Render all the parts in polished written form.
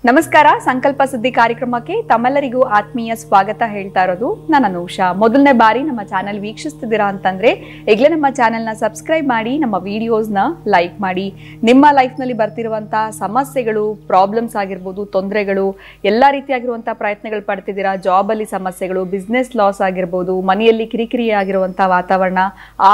ನಮಸ್ಕಾರ. ಸಂಕಲ್ಪ ಸುದ್ದಿ ಕಾರ್ಯಕ್ರಮಕ್ಕೆ ತಮ್ಮೆಲ್ಲರಿಗೂ ಆತ್ಮೀಯ ಸ್ವಾಗತ ಹೇಳ್ತಾ ಇರೋದು ನಾನು ಅನೂಷಾ. ಮೊದಲನೇ ಬಾರಿ ನಮ್ಮ ಚಾನೆಲ್ ವೀಕ್ಷಿಸ್ತಿದ್ದೀರಾ ಅಂತಂದ್ರೆ ಈಗಲೇ ನಮ್ಮ ಚಾನೆಲ್ನ ಸಬ್ಸ್ಕ್ರೈಬ್ ಮಾಡಿ, ನಮ್ಮ ವಿಡಿಯೋಸ್ನ ಲೈಕ್ ಮಾಡಿ. ನಿಮ್ಮ ಲೈಫ್ನಲ್ಲಿ ಬರ್ತಿರುವಂತಹ ಸಮಸ್ಯೆಗಳು, ಪ್ರಾಬ್ಲಮ್ಸ್ ಆಗಿರ್ಬೋದು, ತೊಂದರೆಗಳು, ಎಲ್ಲ ರೀತಿಯಾಗಿರುವಂತಹ ಪ್ರಯತ್ನಗಳು ಪಡ್ತಿದ್ದೀರಾ, ಜಾಬಲ್ಲಿ ಸಮಸ್ಯೆಗಳು, ಬಿಸ್ನೆಸ್ ಲಾಸ್ ಆಗಿರ್ಬೋದು, ಮನೆಯಲ್ಲಿ ಕಿರಿಕಿರಿ ಆಗಿರುವಂತಹ ವಾತಾವರಣ,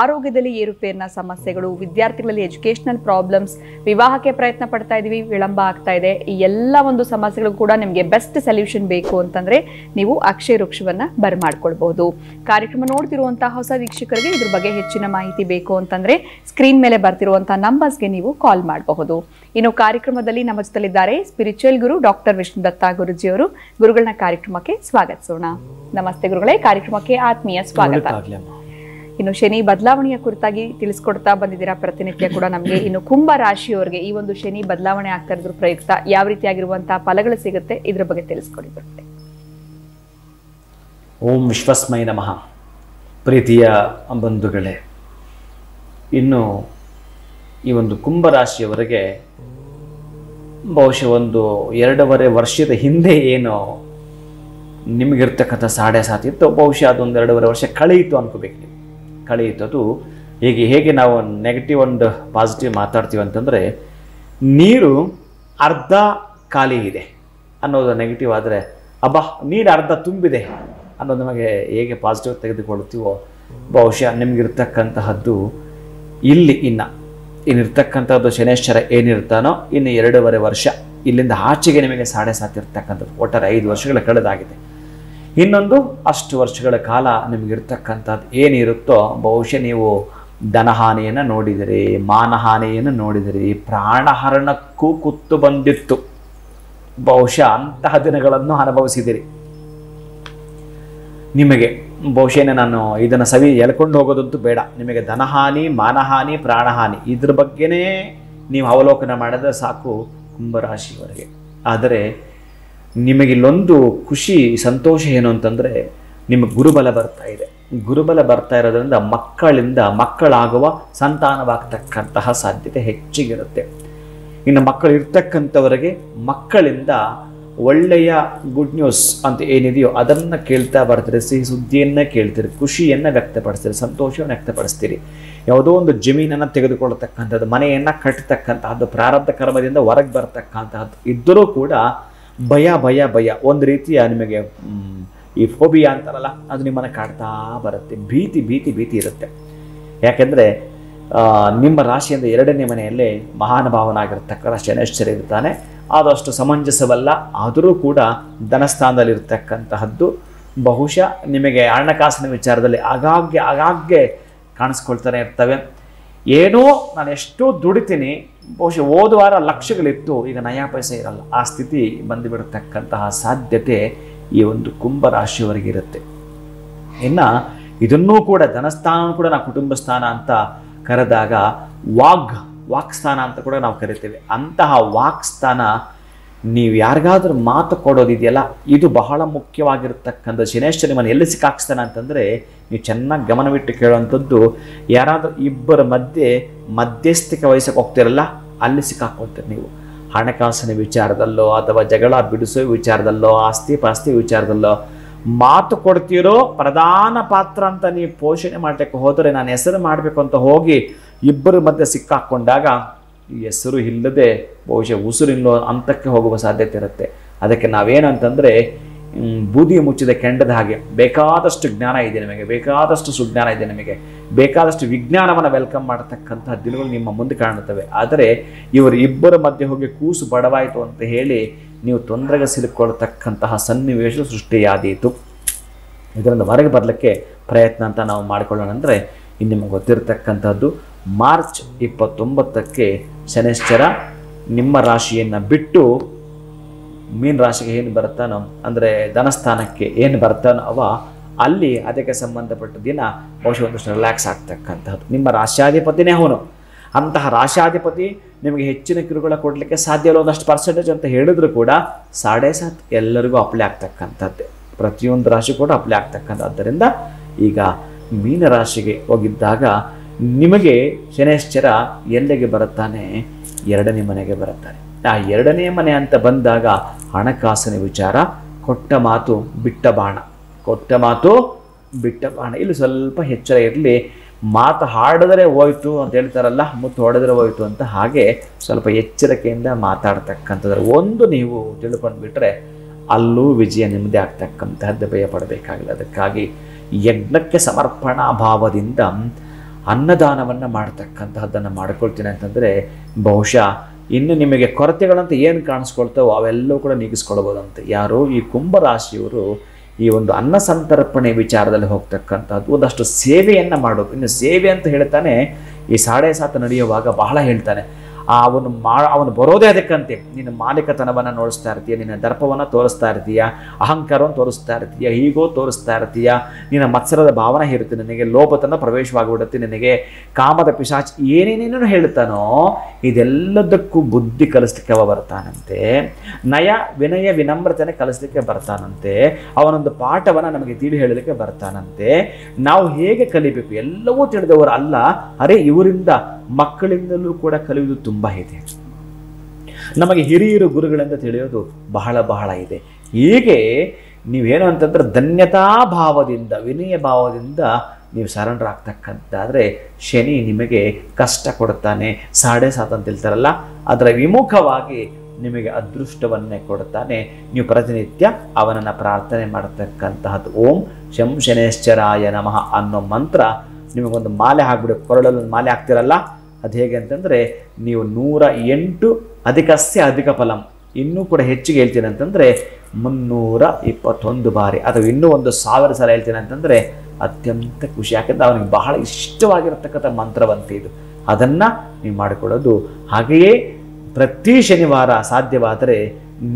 ಆರೋಗ್ಯದಲ್ಲಿ ಏರುಪೇರಿನ ಸಮಸ್ಯೆಗಳು, ವಿದ್ಯಾರ್ಥಿಗಳಲ್ಲಿ ಎಜುಕೇಶನಲ್ ಪ್ರಾಬ್ಲಮ್ಸ್, ವಿವಾಹಕ್ಕೆ ಪ್ರಯತ್ನ ಪಡ್ತಾ ಇದೀವಿ, ವಿಳಂಬ ಆಗ್ತಾ ಇದೆ, ಈ ಎಲ್ಲ ಒಂದು ಸಮಸ್ಯೆಗಳು ಕೂಡ ನಿಮಗೆ ಬೆಸ್ಟ್ ಸೊಲ್ಯೂಷನ್ ಬೇಕು ಅಂತಂದ್ರೆ ನೀವು ಅಕ್ಷಯ ವೃಕ್ಷವನ್ನ ಬರ್ಮಾಡ್ಕೊಳ್ಬಹುದು. ಕಾರ್ಯಕ್ರಮ ನೋಡ್ತಿರುವಂತಹ ಹೊಸ ವೀಕ್ಷಕರಿಗೆ ಇದ್ರ ಬಗ್ಗೆ ಹೆಚ್ಚಿನ ಮಾಹಿತಿ ಬೇಕು ಅಂತಂದ್ರೆ ಸ್ಕ್ರೀನ್ ಮೇಲೆ ಬರ್ತಿರುವಂತಹ ನಂಬರ್ಸ್ಗೆ ನೀವು ಕಾಲ್ ಮಾಡಬಹುದು. ಇನ್ನು ಕಾರ್ಯಕ್ರಮದಲ್ಲಿ ನಮ್ಮ ಜೊತೆಲಿದ್ದಾರೆ ಸ್ಪಿರಿಚುವಲ್ ಗುರು ಡಾಕ್ಟರ್ ವಿಷ್ಣುದತ್ತ ಗುರುಜಿಯವರು. ಗುರುಗಳನ್ನ ಕಾರ್ಯಕ್ರಮಕ್ಕೆ ಸ್ವಾಗತಿಸೋಣ. ನಮಸ್ತೆ ಗುರುಗಳೇ, ಕಾರ್ಯಕ್ರಮಕ್ಕೆ ಆತ್ಮೀಯ ಸ್ವಾಗತ. ಇನ್ನು ಶನಿ ಬದಲಾವಣೆಯ ಕುರಿತಾಗಿ ತಿಳಿಸ್ಕೊಡ್ತಾ ಬಂದಿದ್ದೀರಾ ಪ್ರತಿನಿತ್ಯ ಕೂಡ ನಮಗೆ. ಇನ್ನು ಕುಂಭ ರಾಶಿಯವರಿಗೆ ಈ ಒಂದು ಶನಿ ಬದಲಾವಣೆ ಆಗ್ತಾ ಇರೋದ್ರ ಪ್ರಯುಕ್ತ ಯಾವ ರೀತಿಯಾಗಿರುವಂತಹ ಫಲಗಳು ಸಿಗುತ್ತೆ ಇದ್ರ ಬಗ್ಗೆ ತಿಳಿಸ್ಕೊಡಿ ಬರುತ್ತೆ. ಓಂ ವಿಶ್ವಸ್ಮೈ ನಮಃ. ಪ್ರೀತಿಯ ಬಂಧುಗಳೇ, ಇನ್ನು ಈ ಒಂದು ಕುಂಭ ರಾಶಿಯವರಿಗೆ ಬಹುಶಃ ಒಂದು 2.5 ವರ್ಷದ ಹಿಂದೆ ಏನು ನಿಮಗಿರ್ತಕ್ಕಂಥ ಸಾಡೆ ಸಾತಿತ್ತು, ಬಹುಶಃ ಅದೊಂದು 2.5 ವರ್ಷ ಕಳೆಯಿತು ಅನ್ಕೋಬೇಕು. ನೀವು ಕಳೆಯಿತು. ಅದು ಹೇಗೆ ನಾವು ನೆಗೆಟಿವ್ ಒಂದು ಪಾಸಿಟಿವ್ ಮಾತಾಡ್ತೀವಿ ಅಂತಂದರೆ, ನೀರು ಅರ್ಧ ಖಾಲಿ ಇದೆ ಅನ್ನೋದು ನೆಗೆಟಿವ್ ಆದರೆ, ಅಬ್ಬಾ ನೀರು ಅರ್ಧ ತುಂಬಿದೆ ಅನ್ನೋದು ನಮಗೆ ಹೇಗೆ ಪಾಸಿಟಿವ್ ತೆಗೆದುಕೊಳ್ತೀವೋ, ಬಹುಶಃ ನಿಮಗಿರ್ತಕ್ಕಂತಹದ್ದು ಇಲ್ಲಿ ಇನ್ನಿರ್ತಕ್ಕಂಥದ್ದು ಶನೇಶ್ವರ ಏನಿರ್ತಾನೋ ಇನ್ನು 2.5 ವರ್ಷ ಇಲ್ಲಿಂದ ಆಚೆಗೆ ನಿಮಗೆ ಸಾಡೆ ಸಾತಿರ್ತಕ್ಕಂಥದ್ದು. ಒಟ್ಟಾರೆ 5 ವರ್ಷಗಳ ಕಳೆದಾಗಿದೆ. ಇನ್ನೊಂದು ಅಷ್ಟು ವರ್ಷಗಳ ಕಾಲ ನಿಮಗಿರ್ತಕ್ಕಂಥದ್ದು ಏನಿರುತ್ತೋ, ಬಹುಶಃ ನೀವು ಧನಹಾನಿಯನ್ನು ನೋಡಿದಿರಿ, ಮಾನಹಾನಿಯನ್ನು ನೋಡಿದಿರಿ, ಪ್ರಾಣಹರಣಕ್ಕೂ ಕುತ್ತು ಬಂದಿತ್ತು. ಬಹುಶಃ ಅಂತಹ ದಿನಗಳನ್ನು ಅನುಭವಿಸಿದಿರಿ. ನಿಮಗೆ ಬಹುಶಃ ನಾನು ಇದನ್ನು ಸವಿ ಎಳ್ಕೊಂಡು ಹೋಗೋದಂತೂ ಬೇಡ. ನಿಮಗೆ ಧನಹಾನಿ, ಮಾನಹಾನಿ, ಪ್ರಾಣಹಾನಿ ಇದ್ರ ಬಗ್ಗೆನೇ ನೀವು ಅವಲೋಕನ ಮಾಡಿದ್ರೆ ಸಾಕು ಕುಂಭರಾಶಿಯವರೆಗೆ. ಆದರೆ ನಿಮಗಿಲ್ಲೊಂದು ಖುಷಿ, ಸಂತೋಷ ಏನು ಅಂತಂದರೆ, ನಿಮಗೆ ಗುರುಬಲ ಬರ್ತಾ ಇದೆ. ಗುರುಬಲ ಬರ್ತಾ ಇರೋದ್ರಿಂದ ಮಕ್ಕಳಾಗುವ ಸಂತಾನವಾಗ್ತಕ್ಕಂತಹ ಸಾಧ್ಯತೆ ಹೆಚ್ಚಿಗಿರುತ್ತೆ. ಇನ್ನು ಮಕ್ಕಳು ಇರ್ತಕ್ಕಂಥವರಿಗೆ ಮಕ್ಕಳಿಂದ ಒಳ್ಳೆಯ ಗುಡ್ ನ್ಯೂಸ್ ಅಂತ ಏನಿದೆಯೋ ಅದನ್ನು ಕೇಳ್ತಾ ಬರ್ತೀರಿ, ಸಿಹಿ ಸುದ್ದಿಯನ್ನು ಕೇಳ್ತೀರಿ, ಖುಷಿಯನ್ನು ವ್ಯಕ್ತಪಡಿಸ್ತೀರಿ, ಸಂತೋಷವನ್ನು ವ್ಯಕ್ತಪಡಿಸ್ತೀರಿ. ಯಾವುದೋ ಒಂದು ಜಮೀನನ್ನು ತೆಗೆದುಕೊಳ್ಳತಕ್ಕಂಥದ್ದು, ಮನೆಯನ್ನು ಕಟ್ಟತಕ್ಕಂತಹದ್ದು, ಪ್ರಾರಬ್ಧ ಕರ್ಮದಿಂದ ಹೊರಗೆ ಬರ್ತಕ್ಕಂತಹದ್ದು ಇದ್ದರೂ ಕೂಡ ಭಯ ಒಂದು ರೀತಿಯ ನಿಮಗೆ ಈ ಫೋಬಿಯಾ ಅಂತಾರಲ್ಲ, ಅದು ನಿಮ್ಮನ್ನು ಕಾಡ್ತಾ ಬರುತ್ತೆ. ಭೀತಿ ಇರುತ್ತೆ. ಯಾಕೆಂದರೆ ನಿಮ್ಮ ರಾಶಿಯಿಂದ 2ನೇ ಮನೆಯಲ್ಲೇ ಮಹಾನುಭಾವನಾಗಿರ್ತಕ್ಕಂಥ ಶನೇಶ್ವರ ಇರ್ತಾನೆ. ಆದಷ್ಟು ಸಮಂಜಸವಲ್ಲ, ಆದರೂ ಕೂಡ ಧನಸ್ಥಾನದಲ್ಲಿರ್ತಕ್ಕಂತಹದ್ದು ಬಹುಶಃ ನಿಮಗೆ ಹಣಕಾಸಿನ ವಿಚಾರದಲ್ಲಿ ಆಗಾಗ್ಗೆ ಕಾಣಿಸ್ಕೊಳ್ತಾನೆ ಇರ್ತವೆ. ಏನೋ ನಾನು ಎಷ್ಟೋ ದುಡಿತೀನಿ, ಬಹುಶಃ ಹೋದ ವಾರ ಲಕ್ಷಗಳಿತ್ತು, ಈಗ ನಯಾ ಪೈಸೆ ಇರಲ್ಲ, ಆ ಸ್ಥಿತಿ ಬಂದುಬಿಡತಕ್ಕಂತಹ ಸಾಧ್ಯತೆ ಈ ಒಂದು ಕುಂಭ ರಾಶಿಯವರೆಗಿರುತ್ತೆ. ಇನ್ನು ಇದನ್ನೂ ಕೂಡ ಧನಸ್ಥಾನ ಕೂಡ ನಾವು ಕುಟುಂಬ ಸ್ಥಾನ ಅಂತ ಕರೆದಾಗ ವಾಕ್ ಸ್ಥಾನ ಅಂತ ಕೂಡ ನಾವು ಕರಿತೇವೆ. ಅಂತಹ ವಾಕ್ ಸ್ಥಾನ ನೀವು ಯಾರಿಗಾದ್ರೂ ಮಾತು ಕೊಡೋದಿದೆಯಲ್ಲ, ಇದು ಬಹಳ ಮುಖ್ಯವಾಗಿರ್ತಕ್ಕಂಥ. ಶನೇಶ್ವರ ನಿಮ್ಮನ್ನು ಎಲ್ಲಿ ಸಿಕ್ಕಾಕ್ಸ್ತಾನೆ ಅಂತಂದರೆ, ನೀವು ಚೆನ್ನಾಗಿ ಗಮನವಿಟ್ಟು ಕೇಳುವಂಥದ್ದು, ಯಾರಾದರೂ ಇಬ್ಬರ ಮಧ್ಯಸ್ಥಿಕೆ ವಹಿಸಕ್ಕೆ ಹೋಗ್ತಿರಲ್ಲ, ಅಲ್ಲಿ ಸಿಕ್ಕಾಕೊಳ್ತೀರಿ ನೀವು. ಹಣಕಾಸಿನ ವಿಚಾರದಲ್ಲೋ ಅಥವಾ ಜಗಳ ಬಿಡಿಸೋ ವಿಚಾರದಲ್ಲೋ, ಆಸ್ತಿ ಪಾಸ್ತಿ ವಿಚಾರದಲ್ಲೋ ಮಾತು ಕೊಡ್ತೀರೋ, ಪ್ರಧಾನ ಪಾತ್ರ ಅಂತ ನೀವು ಪೋಷಣೆ ಮಾಡಲಿಕ್ಕೆ ಹೋದರೆ, ನಾನು ಹೆಸರು ಮಾಡಬೇಕು ಅಂತ ಹೋಗಿ ಇಬ್ಬರ ಮಧ್ಯೆ ಸಿಕ್ಕಾಕ್ಕೊಂಡಾಗ ಹೆಸರು ಇಲ್ಲದೆ ಬಹುಶಃ ಉಸಿರಿಲ್ಲೋ ಹಂತಕ್ಕೆ ಹೋಗುವ ಸಾಧ್ಯತೆ ಇರುತ್ತೆ. ಅದಕ್ಕೆ ನಾವೇನಂತಂದರೆ, ಬೂದಿ ಮುಚ್ಚಿದ ಕೆಂಡದ ಹಾಗೆ ಬೇಕಾದಷ್ಟು ಜ್ಞಾನ ಇದೆ ನಿಮಗೆ, ಬೇಕಾದಷ್ಟು ಸುಜ್ಞಾನ ಇದೆ ನಿಮಗೆ, ಬೇಕಾದಷ್ಟು ವಿಜ್ಞಾನವನ್ನು ವೆಲ್ಕಮ್ ಮಾಡತಕ್ಕಂತಹ ದಿನಗಳು ನಿಮ್ಮ ಮುಂದೆ ಕಾಣುತ್ತವೆ. ಆದರೆ ಇವರು ಇಬ್ಬರ ಮಧ್ಯೆ ಹೋಗಿ ಕೂಸು ಬಡವಾಯಿತು ಅಂತ ಹೇಳಿ ನೀವು ತೊಂದರೆಗೆ ಸಿಲುಕೊಳ್ತಕ್ಕಂತಹ ಸನ್ನಿವೇಶ ಸೃಷ್ಟಿಯಾದೀತು. ಇದರಿಂದ ಹೊರಗೆ ಬರಲಿಕ್ಕೆ ಪ್ರಯತ್ನ ಅಂತ ನಾವು ಮಾಡಿಕೊಳ್ಳೋಣ. ಅಂದರೆ ಇನ್ನು ನಿಮಗೆ ಗೊತ್ತಿರತಕ್ಕಂಥದ್ದು, ಮಾರ್ಚ್ 29ಕ್ಕೆ ಶನೇಶ್ವರ ನಿಮ್ಮ ರಾಶಿಯನ್ನು ಬಿಟ್ಟು ಮೀನ ರಾಶಿಗೆ ಏನು ಬರ್ತಾನೋ, ಅಂದರೆ ಧನಸ್ಥಾನಕ್ಕೆ ಏನು ಬರ್ತಾನೋ ಅಲ್ಲಿ ಅದಕ್ಕೆ ಸಂಬಂಧಪಟ್ಟ ದಿನ ಬಹುಶಃ ಒಂದಷ್ಟು ರಿಲ್ಯಾಕ್ಸ್ ಆಗ್ತಕ್ಕಂಥದ್ದು. ನಿಮ್ಮ ರಾಶ್ಯಾಧಿಪತಿನೇ ಅವನು. ಅಂತಹ ರಾಶ್ಯಾಧಿಪತಿ ನಿಮಗೆ ಹೆಚ್ಚಿನ ಕಿರುಕುಳ ಕೊಡಲಿಕ್ಕೆ ಸಾಧ್ಯ ಇಲ್ಲ. ಒಂದಷ್ಟು ಪರ್ಸೆಂಟೇಜ್ ಅಂತ ಹೇಳಿದ್ರು ಕೂಡ 7.5 ಎಲ್ಲರಿಗೂ ಅಪ್ಲೈ ಆಗ್ತಕ್ಕಂಥದ್ದೇ, ಪ್ರತಿಯೊಂದು ರಾಶಿ ಕೂಡ ಅಪ್ಲೈ ಆಗ್ತಕ್ಕಂಥ. ಆದ್ದರಿಂದ ಈಗ ಮೀನ ರಾಶಿಗೆ ಹೋಗಿದ್ದಾಗ ನಿಮಗೆ ಶನೈಶ್ಚರ ಎಲ್ಲಿಗೆ ಬರುತ್ತಾನೆ? 2ನೇ ಮನೆಗೆ ಬರುತ್ತಾನೆ. ಆ 2ನೇ ಮನೆ ಅಂತ ಬಂದಾಗ ಹಣಕಾಸಿನ ವಿಚಾರ, ಕೊಟ್ಟ ಮಾತು ಬಿಟ್ಟ ಬಾಣ, ಕೊಟ್ಟ ಮಾತು ಬಿಟ್ಟ ಬಾಣ. ಇಲ್ಲಿ ಸ್ವಲ್ಪ ಎಚ್ಚರ ಇರಲಿ. ಮಾತು ಹಾಡಿದ್ರೆ ಹೋಯ್ತು ಅಂತ ಹೇಳ್ತಾರಲ್ಲ, ಮುತ್ತು ಹೊಡೆದ್ರೆ ಹೋಯ್ತು ಅಂತ, ಹಾಗೆ ಸ್ವಲ್ಪ ಎಚ್ಚರಿಕೆಯಿಂದ ಮಾತಾಡ್ತಕ್ಕಂಥದ್ದು ಒಂದು ನೀವು ತಿಳ್ಕೊಂಡ್ಬಿಟ್ರೆ ಅಲ್ಲೂ ವಿಜಯ ನಿಮ್ಮದೇ ಆಗ್ತಕ್ಕಂತಹದ್ದು, ಭಯ ಪಡಬೇಕಾಗಿಲ್ಲ. ಅದಕ್ಕಾಗಿ ಯಜ್ಞಕ್ಕೆ ಸಮರ್ಪಣಾ ಭಾವದಿಂದ ಅನ್ನದಾನವನ್ನು ಮಾಡ್ತಕ್ಕಂತಹದ್ದನ್ನು ಮಾಡ್ಕೊಳ್ತೀನಿ ಅಂತಂದರೆ ಬಹುಶಃ ಇನ್ನು ನಿಮಗೆ ಕೊರತೆಗಳಂತ ಏನು ಕಾಣಿಸ್ಕೊಳ್ತಾವೋ ಅವೆಲ್ಲವೂ ಕೂಡ ನೀಗಿಸ್ಕೊಳ್ಬೋದಂತೆ. ಯಾರು? ಈ ಕುಂಭರಾಶಿಯವರು ಈ ಒಂದು ಅನ್ನ ಸಂತರ್ಪಣೆ ವಿಚಾರದಲ್ಲಿ ಹೋಗ್ತಕ್ಕಂಥದ್ದು, ಒಂದಷ್ಟು ಸೇವೆಯನ್ನು ಮಾಡೋದು. ಇನ್ನು ಸೇವೆ ಅಂತ ಹೇಳ್ತಾನೆ ಈ 7:30 ನಡೆಯುವಾಗ ಬಹಳ ಹೇಳ್ತಾನೆ, ಅವನು ಬರೋದೇ ಅದಕ್ಕಂತೆ. ನಿನ್ನ ಮಾಲೀಕತನವನ್ನು ನೋಡಿಸ್ತಾ ಇರ್ತೀಯ, ನಿನ್ನ ದರ್ಪವನ್ನು ತೋರಿಸ್ತಾ ಇರ್ತೀಯ, ಅಹಂಕಾರವನ್ನು ತೋರಿಸ್ತಾ ಇರ್ತೀಯ, ಹೀಗೋ ತೋರಿಸ್ತಾ ಇರ್ತೀಯ, ನಿನ್ನ ಮತ್ಸರದ ಭಾವನೆ ಇರುತ್ತೆ, ನಿನಗೆ ಲೋಭತನ ಪ್ರವೇಶವಾಗಿಬಿಡುತ್ತೆ, ನಿನಗೆ ಕಾಮದ ಪಿಶಾಚ್ ಏನೇನೇನು ಹೇಳ್ತಾನೋ ಇದೆಲ್ಲದಕ್ಕೂ ಬುದ್ಧಿ ಕಲಿಸ್ಲಿಕ್ಕೆ ಅವ ಬರ್ತಾನಂತೆ. ನಯ ವಿನಯ ವಿನಮ್ರತೆಯನ್ನು ಕಲಿಸ್ಲಿಕ್ಕೆ ಬರ್ತಾನಂತೆ. ಅವನೊಂದು ಪಾಠವನ್ನು ನಮಗೆ ತಿಳಿ ಹೇಳಲಿಕ್ಕೆ ಬರ್ತಾನಂತೆ. ನಾವು ಹೇಗೆ ಕಲಿಬೇಕು ಎಲ್ಲವೂ ತಿಳಿದವರು ಅಲ್ಲ. ಅರೆ, ಇವರಿಂದ ಮಕ್ಕಳಿಂದಲೂ ಕೂಡ ಕಲಿಯುವುದು ತುಂಬ ಇದೆ. ನಮಗೆ ಹಿರಿಯರು ಗುರುಗಳಿಂದ ತಿಳಿಯೋದು ಬಹಳ ಬಹಳ ಇದೆ. ಹೀಗೆ ನೀವೇನು ಅಂತಂದ್ರೆ ಧನ್ಯತಾ ಭಾವದಿಂದ, ವಿನಯ ಭಾವದಿಂದ ನೀವು ಸರೆಂಡರ್ ಆಗ್ತಕ್ಕಂತಾದರೆ ಶನಿ ನಿಮಗೆ ಕಷ್ಟ ಕೊಡ್ತಾನೆ. 7:30 ಅಂತ ಹೇಳ್ತಾರಲ್ಲ, ಅದರ ವಿಮುಖವಾಗಿ ನಿಮಗೆ ಅದೃಷ್ಟವನ್ನೇ ಕೊಡ್ತಾನೆ. ನೀವು ಪ್ರತಿನಿತ್ಯ ಅವನನ್ನು ಪ್ರಾರ್ಥನೆ ಮಾಡತಕ್ಕಂತಹದ್ದು. ಓಂ ಶಂ ಶನೈಶ್ಚರಾಯ ನಮಃ ಅನ್ನೋ ಮಂತ್ರ ನಿಮಗೊಂದು ಮಾಲೆ ಹಾಕ್ಬಿಡಿ. ಕೊರಳಲ್ಲಿ ಒಂದು ಮಾಲೆ ಹಾಕ್ತಿರಲ್ಲ, ಅದು ಹೇಗೆ ಅಂತಂದರೆ ನೀವು 108 ಅಧಿಕಸ್ಯ ಅಧಿಕ ಫಲಂ, ಇನ್ನೂ ಕೂಡ ಹೆಚ್ಚಿಗೆ ಹೇಳ್ತೀನಿ ಅಂತಂದರೆ 321 ಬಾರಿ, ಅಥವಾ ಇನ್ನೂ 1000 ಸಲ ಹೇಳ್ತೀನಿ ಅಂತಂದರೆ ಅತ್ಯಂತ ಖುಷಿ. ಯಾಕಂದರೆ ಅವನಿಗೆ ಬಹಳ ಇಷ್ಟವಾಗಿರತಕ್ಕಂಥ ಮಂತ್ರವಂತೆ ಇದು. ಅದನ್ನು ನೀವು ಮಾಡಿಕೊಳ್ಳೋದು. ಹಾಗೆಯೇ ಪ್ರತಿ ಶನಿವಾರ ಸಾಧ್ಯವಾದರೆ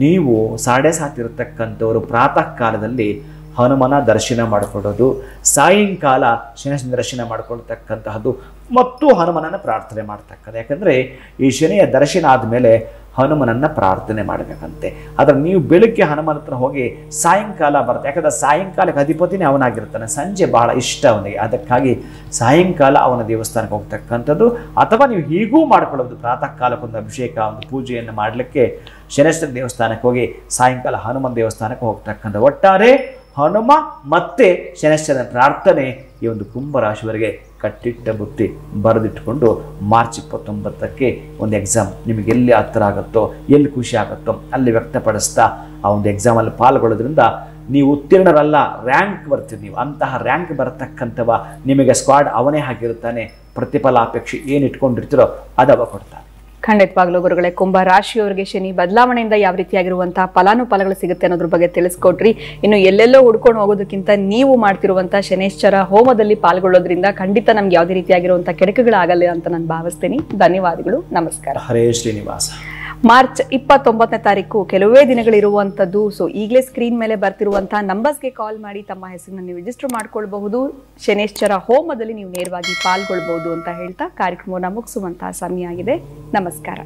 ನೀವು 7:30 ಇರತಕ್ಕಂಥವರು ಪ್ರಾತಃ ಕಾಲದಲ್ಲಿ ಹನುಮನ ದರ್ಶನ ಮಾಡಿಕೊಳ್ಳೋದು, ಸಾಯಂಕಾಲ ಶನಿ ದರ್ಶನ ಮಾಡಿಕೊಳ್ತಕ್ಕಂತಹದ್ದು ಮತ್ತು ಹನುಮನನ್ನು ಪ್ರಾರ್ಥನೆ ಮಾಡ್ತಕ್ಕಂಥ. ಯಾಕಂದರೆ ಈ ಶನಿಯ ದರ್ಶನ ಆದಮೇಲೆ ಹನುಮನನ್ನು ಪ್ರಾರ್ಥನೆ ಮಾಡಬೇಕಂತೆ. ಆದರೆ ನೀವು ಬೆಳಗ್ಗೆ ಹನುಮನ ಹತ್ರ ಹೋಗಿ ಸಾಯಂಕಾಲ ಬರುತ್ತೆ. ಯಾಕಂದರೆ ಸಾಯಂಕಾಲಕ್ಕೆ ಅಧಿಪತಿನೇ ಅವನಾಗಿರ್ತಾನೆ, ಸಂಜೆ ಬಹಳ ಇಷ್ಟ ಅವನಿಗೆ. ಅದಕ್ಕಾಗಿ ಸಾಯಂಕಾಲ ಅವನ ದೇವಸ್ಥಾನಕ್ಕೆ ಹೋಗ್ತಕ್ಕಂಥದ್ದು. ಅಥವಾ ನೀವು ಹೀಗೂ ಮಾಡ್ಕೊಳ್ಳೋದು, ಪ್ರಾತಃ ಕಾಲಕ್ಕೊಂದು ಅಭಿಷೇಕ, ಒಂದು ಪೂಜೆಯನ್ನು ಮಾಡಲಿಕ್ಕೆ ಶನೇಶ್ವರ ದೇವಸ್ಥಾನಕ್ಕೆ ಹೋಗಿ ಸಾಯಂಕಾಲ ಹನುಮನ ದೇವಸ್ಥಾನಕ್ಕೆ ಹೋಗ್ತಕ್ಕಂಥ. ಒಟ್ಟಾರೆ ಹನುಮ ಮತ್ತೆ ಶನೇಶ್ವರನ ಪ್ರಾರ್ಥನೆ ಈ ಒಂದು ಕುಂಭರಾಶಿಯವರಿಗೆ ಕಟ್ಟಿಟ್ಟ ಬುತ್ತಿ ಬರೆದಿಟ್ಟುಕೊಂಡು ಮಾರ್ಚ್ 29ಕ್ಕೆ ಒಂದು ಎಕ್ಸಾಮ್ ನಿಮಗೆ ಎಲ್ಲಿ ಹತ್ತಿರ ಆಗುತ್ತೋ, ಎಲ್ಲಿ ಖುಷಿ ಆಗುತ್ತೋ ಅಲ್ಲಿ ವ್ಯಕ್ತಪಡಿಸ್ತಾ ಆ ಒಂದು ಎಕ್ಸಾಮಲ್ಲಿ ಪಾಲ್ಗೊಳ್ಳೋದ್ರಿಂದ ನೀವು ಉತ್ತೀರ್ಣರಲ್ಲ, ರ್ಯಾಂಕ್ ಬರ್ತೀರಿ ನೀವು. ಅಂತಹ ರ್ಯಾಂಕ್ ಬರತಕ್ಕಂಥವ ನಿಮಗೆ ಸ್ಕ್ವಾಡ್ ಅವನೇ ಹಾಕಿರುತ್ತಾನೆ. ಪ್ರತಿಫಲಾಪೇಕ್ಷೆ ಏನು ಇಟ್ಕೊಂಡಿರ್ತೀರೋ ಅದವ ಕೊಡ್ತಾನೆ. ಖಂಡಿತವಾಗ್ಲೂ ಗುರುಗಳೇ, ಕುಂಭ ರಾಶಿಯವರಿಗೆ ಶನಿ ಬದಲಾವಣೆಯಿಂದ ಯಾವ ರೀತಿಯಾಗಿರುವಂತಹ ಫಲಾನುಫಲಗಳು ಸಿಗುತ್ತೆ ಅನ್ನೋದ್ರ ಬಗ್ಗೆ ತಿಳಿಸ್ಕೊಟ್ರಿ. ಇನ್ನು ಎಲ್ಲೆಲ್ಲೋ ಹುಡ್ಕೊಂಡು ಹೋಗೋದಕ್ಕಿಂತ ನೀವು ಮಾಡ್ತಿರುವಂತಹ ಶನೇಶ್ವರ ಹೋಮದಲ್ಲಿ ಪಾಲ್ಗೊಳ್ಳೋದ್ರಿಂದ ಖಂಡಿತ ನಮ್ಗೆ ಯಾವುದೇ ರೀತಿಯಾಗಿರುವಂತಹ ಕೆಡಕುಗಳಾಗಲ್ಲ ಅಂತ ನಾನು ಭಾವಿಸ್ತೀನಿ. ಧನ್ಯವಾದಗಳು, ನಮಸ್ಕಾರ. ಹರೇ ಶ್ರೀನಿವಾಸ. ಮಾರ್ಚ್ 29ನೇ ತಾರೀಕು ಕೆಲವೇ ದಿನಗಳಿರುವಂಥದ್ದು. ಸೊ ಈಗಲೇ ಸ್ಕ್ರೀನ್ ಮೇಲೆ ಬರ್ತಿರುವಂತಹ ನಂಬರ್ಸ್ಗೆ ಕಾಲ್ ಮಾಡಿ ತಮ್ಮ ಹೆಸರನ್ನ ನೀವು ರಿಜಿಸ್ಟರ್ ಮಾಡ್ಕೊಳ್ಬಹುದು. ಶನೇಶ್ವರ ಹೋಮದಲ್ಲಿ ನೀವು ನೇರವಾಗಿ ಪಾಲ್ಗೊಳ್ಬಹುದು ಅಂತ ಹೇಳ್ತಾ ಕಾರ್ಯಕ್ರಮವನ್ನು ಮುಗಿಸುವಂತಹ ಸಮಯ ಆಗಿದೆ. ನಮಸ್ಕಾರ.